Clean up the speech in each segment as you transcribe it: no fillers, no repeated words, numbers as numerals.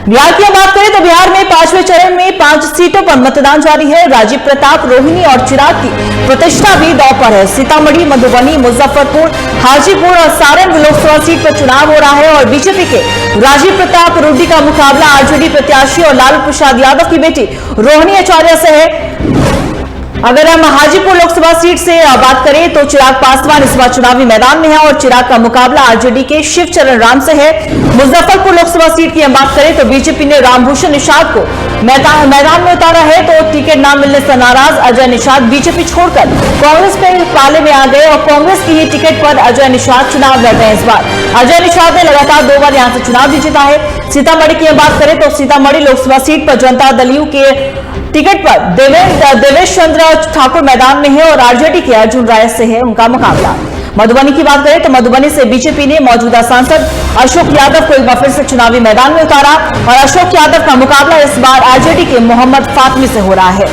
बिहार की बात करें तो बिहार में 5वें चरण में 5 सीटों पर मतदान जारी है। राजीव प्रताप, रोहिणी और चिराग की प्रतिष्ठा भी दांव पर है। सीतामढ़ी, मधुबनी, मुजफ्फरपुर, हाजीपुर और सारण लोकसभा सीट पर चुनाव हो रहा है और बीजेपी के राजीव प्रताप रूडी का मुकाबला आरजेडी प्रत्याशी और लालू प्रसाद यादव की बेटी रोहिणी आचार्य से है। अगर हम हाजीपुर लोकसभा सीट से बात करें तो चिराग पासवान इस बार चुनावी मैदान में है और चिराग का मुकाबला आरजेडी के शिवचरण राम से है। मुजफ्फरपुर लोकसभा सीट की हम बात करें तो बीजेपी ने रामभूषण निषाद को मैदान में उतारा है, तो टिकट न मिलने से नाराज अजय निषाद बीजेपी छोड़कर कांग्रेस के पाले में आ गए और कांग्रेस की ही टिकट पर अजय निषाद चुनाव लड़ रहे हैं। इस बार अजय निषाद ने लगातार 2 बार यहां से चुनाव भी जीता है। सीतामढ़ी की हम बात करें तो सीतामढ़ी लोकसभा सीट पर जनता दल यू के टिकट पर देवेश चंद्र ठाकुर मैदान में है और आरजेडी के अर्जुन राय से है उनका मुकाबला। मधुबनी की बात करें तो मधुबनी से बीजेपी ने मौजूदा सांसद अशोक यादव को एक बार फिर से चुनावी मैदान में उतारा और अशोक यादव का मुकाबला इस बार आरजेडी के मोहम्मद फातमी से हो रहा है।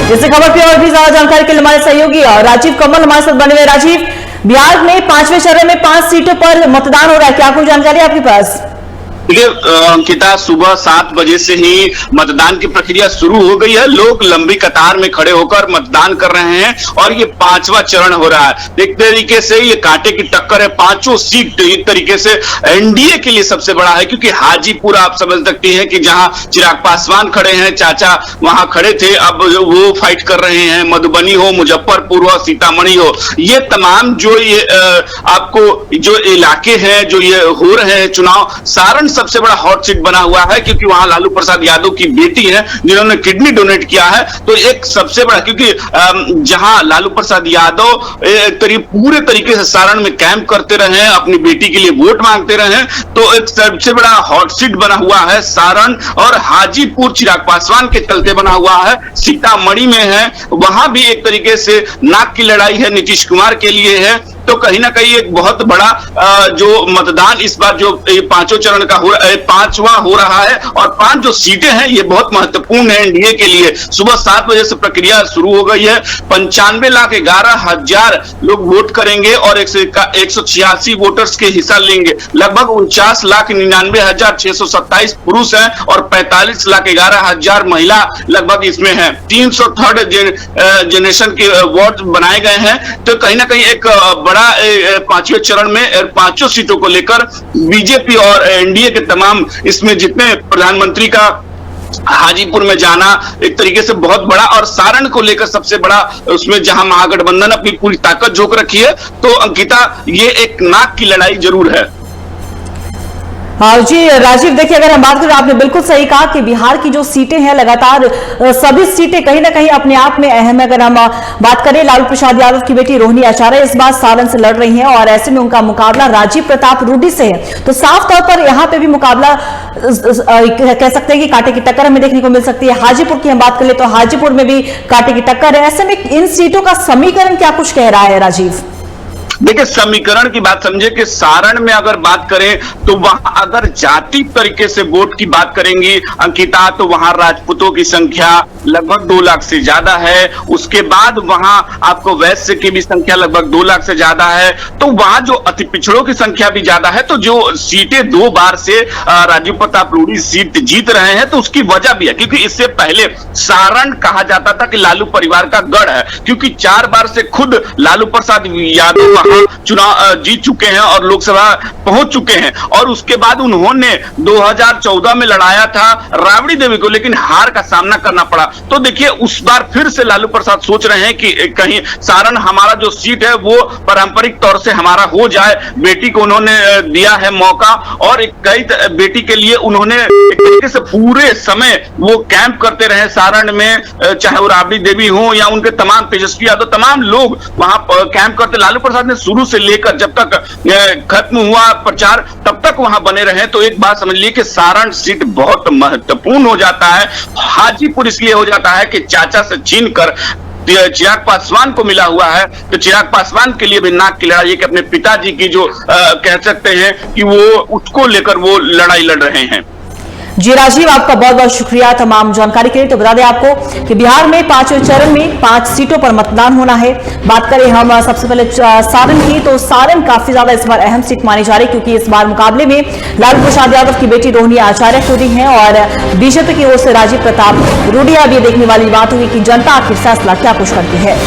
इस खबर की और भी ज्यादा जानकारी के लिए हमारे सहयोगी और राजीव कमल हमारे साथ बने हुए। राजीव, बिहार में 5वें चरण में 5 सीटों पर मतदान हो रहा है, क्या कोई जानकारी आपके पास? देखिए अंकिता, सुबह 7 बजे से ही मतदान की प्रक्रिया शुरू हो गई है। लोग लंबी कतार में खड़े होकर मतदान कर रहे हैं और ये 5वां चरण हो रहा है। एक तरीके से ये कांटे की टक्कर है। 5 सीट एक तरीके से एनडीए के लिए सबसे बड़ा है, क्योंकि हाजीपुर आप समझ सकते हैं कि जहां चिराग पासवान खड़े हैं, चाचा वहां खड़े थे, अब वो फाइट कर रहे हैं। मधुबनी हो, मुजफ्फरपुर हो, सीतामढ़ी हो, ये तमाम जो ये आपको जो इलाके हैं, जो ये हो रहे हैं चुनाव, सारण सबसे बड़ा हॉट सीट बना हुआ है, क्योंकि वहां लालू प्रसाद यादव की बेटी है जिन्होंने किडनी डोनेट किया है। तो एक सबसे बड़ा, क्योंकि जहां लालू प्रसाद यादव पूरे तरीके से सारण में कैंप करते रहे हैं, अपनी बेटी के लिए वोट मांगते रहे हैं, तो एक सबसे बड़ा हॉट सीट बना हुआ है सारण। और हाजीपुर चिराग पासवान के चलते बना हुआ है। सीतामढ़ी में है, वहां भी एक तरीके से नाक की लड़ाई है, नीतीश कुमार के लिए है। तो कहीं ना कहीं एक बहुत बड़ा जो मतदान इस बार जो 5वें चरण का 5वां हो रहा है और 5 जो सीटें हैं ये बहुत महत्वपूर्ण है एनडीए के लिए। सुबह 7 बजे से प्रक्रिया शुरू हो गई है। 95,11,000 लोग वोट करेंगे और 186 वोटर्स के हिस्सा लेंगे। लगभग 49,99,627 पुरुष हैं और 45,11,000 महिला लगभग इसमें है। 303 जनरेशन के वार्ड बनाए गए हैं। तो कहीं ना कहीं एक बड़ा 5वें चरण में 5 सीटों को लेकर बीजेपी और एनडीए के तमाम इसमें जितने प्रधानमंत्री का हाजीपुर में जाना एक तरीके से बहुत बड़ा, और सारण को लेकर सबसे बड़ा उसमें जहां महागठबंधन अपनी पूरी ताकत झोंक रखी है। तो अंकिता, ये एक नाक की लड़ाई जरूर है। हाँ जी राजीव, देखिए अगर हम बात करें, आपने बिल्कुल सही कहा कि बिहार की जो सीटें हैं लगातार सभी सीटें कहीं ना कहीं अपने आप में अहम है। अगर हम बात करें, लालू प्रसाद यादव की बेटी रोहिणी आचार्य इस बार सारण से लड़ रही हैं और ऐसे में उनका मुकाबला राजीव प्रताप रूडी से है। तो साफ तौर पर यहाँ पे भी मुकाबला कह सकते हैं कि कांटे की टक्कर हमें देखने को मिल सकती है। हाजीपुर की हम बात करें तो हाजीपुर में भी कांटे की टक्कर है। ऐसे में इन सीटों का समीकरण क्या कुछ कह रहा है राजीव? देखिए, समीकरण की बात समझे कि सारण में अगर बात करें तो वहां अगर जाति तरीके से वोट की बात करेंगी अंकिता, तो वहां राजपूतों की संख्या लगभग 2 लाख से ज्यादा है। उसके बाद वहां आपको वैश्य की भी संख्या लगभग 2 लाख से ज्यादा है। तो वहां जो अति पिछड़ों की संख्या भी ज्यादा है। तो जो सीटें 2 बार से राजीव प्रताप रूडी सीट जीत रहे हैं, तो उसकी वजह भी है, क्योंकि इससे पहले सारण कहा जाता था कि लालू परिवार का गढ़ है, क्योंकि 4 बार से खुद लालू प्रसाद यादव चुनाव जीत चुके हैं और लोकसभा पहुंच चुके हैं। और उसके बाद उन्होंने 2014 में लड़ाया था राबड़ी देवी को, लेकिन हार का सामना करना पड़ा। तो देखिए, उस बार फिर से लालू प्रसाद सोच रहे हैं कि कहीं सारण हमारा जो सीट है वो पारंपरिक तौर से हमारा हो जाए। बेटी को उन्होंने दिया है मौका और कई बेटी के लिए उन्होंने एक तरीके से पूरे समय वो कैंप करते रहे सारण में, चाहे वो राबड़ी देवी हो या उनके तमाम तेजस्वी यादव, तमाम लोग वहां कैंप करते। लालू प्रसाद ने शुरू से लेकर जब तक खत्म हुआ प्रचार तब तक वहां बने रहे। तो एक बात समझ लीजिए कि सारण सीट बहुत महत्वपूर्ण हो जाता है। हाजीपुर इसलिए हो जाता है कि चाचा से छीनकर चिराग पासवान को मिला हुआ है। तो चिराग पासवान के लिए भी नाक की लड़ाई है कि अपने पिताजी की जो कह सकते हैं कि वो उसको लेकर वो लड़ाई लड़ रहे हैं। जी राजीव, आपका बहुत बहुत शुक्रिया तमाम जानकारी के लिए। तो बता दें आपको कि बिहार में 5वें चरण में 5 सीटों पर मतदान होना है। बात करें हम सबसे पहले सारण की, तो सारण काफी ज्यादा इस बार अहम सीट मानी जा रही है, क्योंकि इस बार मुकाबले में लालू प्रसाद यादव की बेटी रोहिणी आचार्य खुदी हैं और बीजेपी की ओर से राजीव प्रताप रूडी। अब ये देखने वाली बात हुई कि जनता आखिर फैसला क्या कुछ करती है।